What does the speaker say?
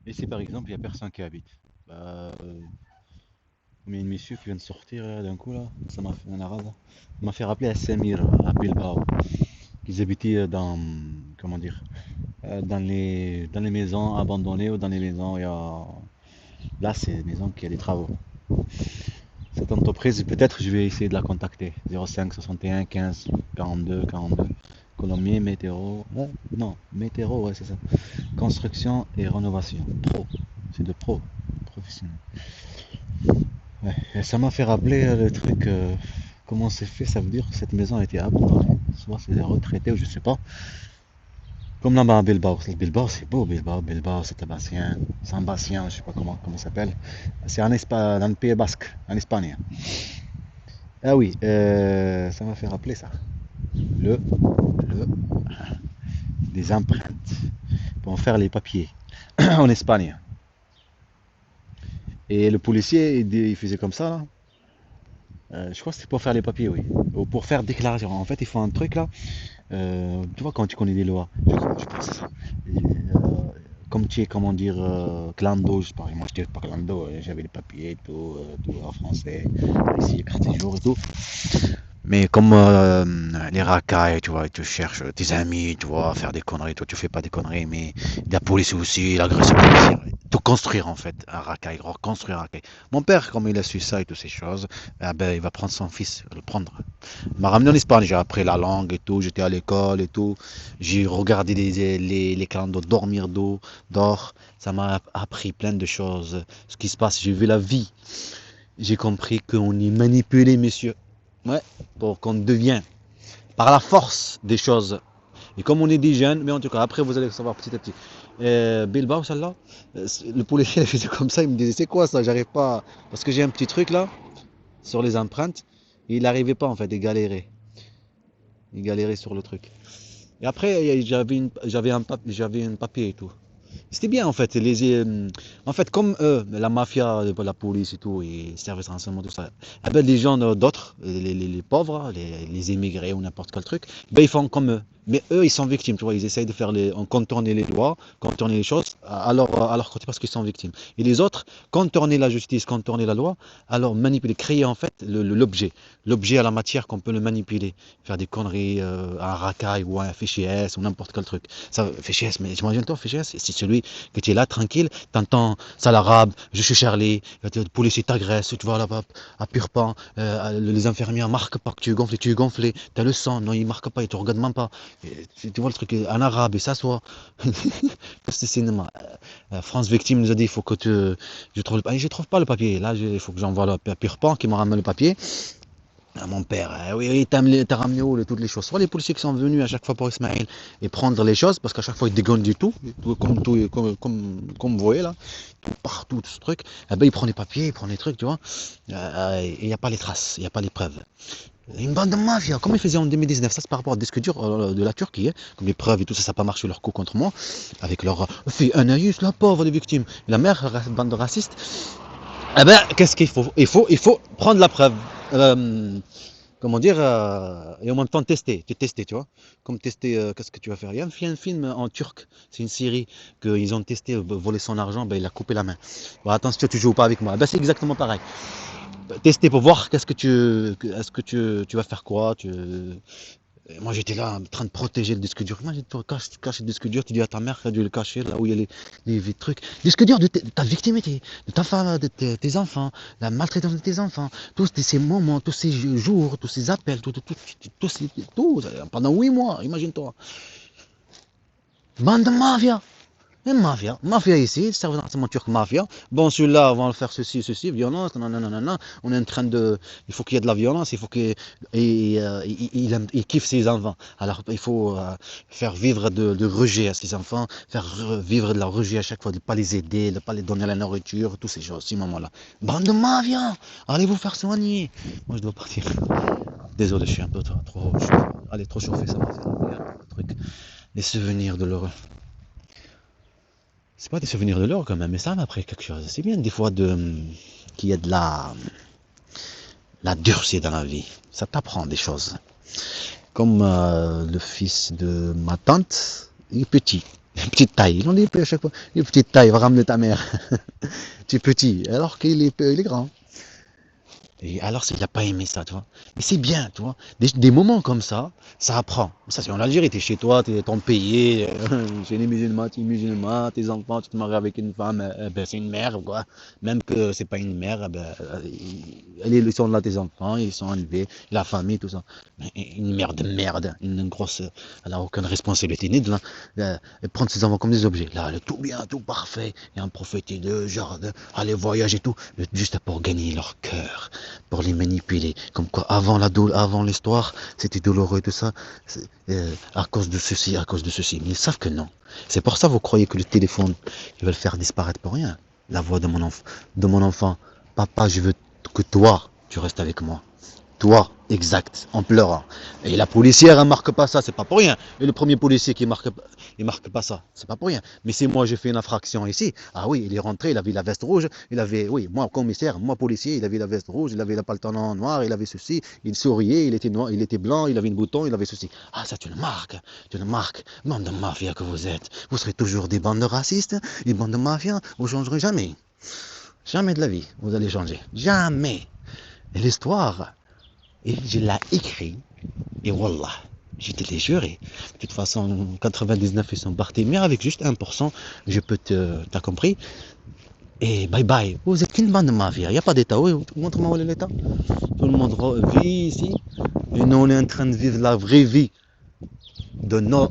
Et si par exemple il n'y a personne qui habite, bah, il y a une monsieur qui vient de sortir d'un coup là, ça m'a fait un arabe, ça m'a fait rappeler à Samir, à Bilbao. Ils habitaient dans, comment dire, dans les maisons abandonnées ou dans les maisons, là c'est des maisons qui a des travaux. Cette entreprise, peut-être je vais essayer de la contacter. 05 61 15 42 42. Colomiers, Météo. Non, Météo, ouais, c'est ça. Construction et rénovation. Pro. C'est de pro. Professionnel. Ouais. Et ça m'a fait rappeler le truc. Comment c'est fait. Ça veut dire que cette maison a été abandonnée. Soit c'est des retraités ou je sais pas. Comme là-bas à Bilbao. Bilbao, c'est beau. Bilbao, Bilbao, c'est Sébastien. Saint-Bastien, je sais pas comment ça s'appelle. C'est en Espagne, dans le Pays Basque, en Espagne. Ah oui, ça m'a fait rappeler ça. Le, des empreintes pour en faire les papiers en Espagne. Et le policier, il faisait comme ça, là. Je crois que c'était pour faire les papiers, oui. Ou pour faire déclaration. En fait, ils font un truc là. Tu vois, quand tu connais des lois, je pense que c'est ça. Et, comme tu es, comment dire, clando, je sais pas, moi j'étais pas clando, j'avais les papiers, tout en français, ici, carte de jour et tout. Mais comme les racailles, tu vois, ils te cherchent tes amis, tu vois, faire des conneries, toi tu fais pas des conneries, mais la police aussi, l'agression policière, tout construire en fait, un racaille, reconstruire un racaille. Mon père, comme il a su ça et toutes ces choses, eh ben, il va prendre son fils, le prendre. Il m'a ramené en Espagne, j'ai appris la langue et tout, j'étais à l'école et tout, j'ai regardé les clandos dormir d'or, ça m'a appris plein de choses, ce qui se passe, j'ai vu la vie, j'ai compris qu'on est manipulé, messieurs. Ouais, pour qu'on devient par la force des choses. Et comme on est des jeunes, mais en tout cas, après vous allez savoir petit à petit. Bilbao, celle-là, le policier il faisait comme ça, il me disait c'est quoi ça, j'arrive pas. Parce que j'ai un petit truc là, sur les empreintes, et il n'arrivait pas en fait, il galérait. Il galérait sur le truc. Et après, j'avais un papier et tout. C'était bien en fait. En fait, comme eux, la mafia, la police et tout, et services de renseignement, tout ça, eh ben, les gens d'autres, les pauvres, les immigrés ou n'importe quel truc, ben, ils font comme eux. Mais eux, ils sont victimes, tu vois, ils essayent de faire contourner les lois, contourner les choses à leur côté parce qu'ils sont victimes. Et les autres, contourner la justice, contourner la loi, alors manipuler, créer en fait l'objet à la matière qu'on peut le manipuler, faire des conneries, un racaille ou un fichier S ou n'importe quel truc. Ça, fichier S, mais j'imagine toi, fichier S, c'est celui que tu es là tranquille, t'entends ça l'arabe, je suis Charlie, le policier t'agresse, tu vois là-bas à Purpan, les infirmières marquent pas que tu es gonflé, t'as le sang, non ils marquent pas, ils te regardent même pas. Et tu vois le truc en arabe et ça soit. C'est cinéma. France Victime nous a dit il faut que je trouve je trouve pas le papier. Là il faut que j'envoie le Purpan qui me ramène le papier. Ah, mon père, oui, oui, t'as ramené où toutes les choses. Soit les policiers qui sont venus à chaque fois pour Ismaël et prendre les choses, parce qu'à chaque fois ils dégainent du tout, comme vous voyez là, tout partout, tout ce truc. Eh ben, ils prennent les papiers, ils prennent les trucs, tu vois. Il n'y a pas les traces, il n'y a pas les preuves. Une bande de mafia, comme ils faisaient en 2019, ça c'est par rapport au disque dur de la Turquie, hein, comme les preuves et tout ça, ça n'a pas marché leur coup contre moi, avec leur fille Anaïs, la pauvre des victimes, la mère, bande de racistes. Eh ben, qu'est-ce qu'il faut il faut prendre la preuve. Euh, comment dire, et en même temps tester, tu vois. Comme tester, qu'est-ce que tu vas faire? Il y a un film en turc, c'est une série qu'ils ont testé, voler son argent, ben, il a coupé la main. Bon, attention, tu joues pas avec moi. Ben, c'est exactement pareil. Tester pour voir est-ce que tu vas faire quoi, et moi j'étais là en train de protéger le disque dur. Imagine, tu caches le disque dur, tu dis à ta mère qu'elle a dû le cacher là où il y a les trucs. Disque dur de ta victimité, de ta femme, de tes enfants, la maltraitance de tes enfants, tous ces moments, tous ces jours, tous ces appels, tout, pendant 8 mois, imagine-toi. Bande de mafia! Une mafia ici, service de renseignement turc mafia. Bon, celui-là, on va faire ceci, violence, non, non, non, non, non. On est en train de. Il faut qu'il y ait de la violence, il faut qu'il. Il kiffe ses enfants. Alors, il faut faire vivre de rejet à ses enfants, faire vivre de la rejet à chaque fois, de ne pas les aider, de ne pas les donner la nourriture, tous ces choses, ces moments-là. Bande de mafia! Allez vous faire soigner! Moi, je dois partir. Désolé, je suis un peu trop. Allez, trop chauffé, ça m'a fait oublier un truc. Les souvenirs de l'heureux. C'est pas des souvenirs de l'or quand même, mais ça m'a appris quelque chose. C'est bien des fois qu'il y a de la durceur dans la vie. Ça t'apprend des choses. Comme le fils de ma tante, il est petit. Petite taille. Ils ont dit à chaque fois, une petite taille, va ramener ta mère. Tu es petit, alors il est grand. Et alors, il n'a pas aimé ça, tu vois. Mais c'est bien, tu vois. Des moments comme ça apprend. Ça, c'est en Algérie, tu es chez toi, tu es ton pays, chez les musulmans, tu es musulman, tes enfants, tu te maries avec une femme, ben, c'est une mère, quoi. Même que c'est pas une mère, ben, ils sont là, tes enfants, ils sont élevés, la famille, tout ça. Mais une mère de merde, une grosse, elle n'a aucune responsabilité, ni de là, elle prend ses enfants comme des objets. Là, le tout bien, tout parfait, et en profiter de, genre, aller voyager et tout, juste pour gagner leur cœur pour les manipuler. Comme quoi, avant l'histoire, c'était douloureux, tout ça, à cause de ceci, à cause de ceci. Mais ils savent que non. C'est pour ça que vous croyez que le téléphone, ils veulent faire disparaître pour rien. La voix de mon enfant. Papa, je veux que toi, tu restes avec moi. Toi, exact, en pleurant. Et la policière, elle marque pas ça, c'est pas pour rien. Et le premier policier il marque pas ça, c'est pas pour rien. Mais si moi j'ai fait une infraction ici, ah oui, il est rentré, il avait la veste rouge, il avait, oui, moi commissaire, moi policier, il avait la veste rouge, il avait le pantalon noir, il avait ceci, il souriait, il était noir, il était blanc, il avait une bouton, il avait ceci. Ah, ça, tu le marques, tu le marques. Bande de mafia que vous êtes. Vous serez toujours des bandes de racistes, des bandes de mafia, vous changerez jamais. Jamais de la vie, vous allez changer. Jamais. Et l'histoire, et je l'ai écrit, et wallah, je te l'ai juré. De toute façon, 99 ils sont partis, mais avec juste 1%, je peux t'as compris. Et bye bye. Vous êtes qu'une bande de mafia, il n'y a pas d'État. Oui, montre-moi où est l'État. Tout le monde vit ici, et nous on est en train de vivre la vraie vie de nos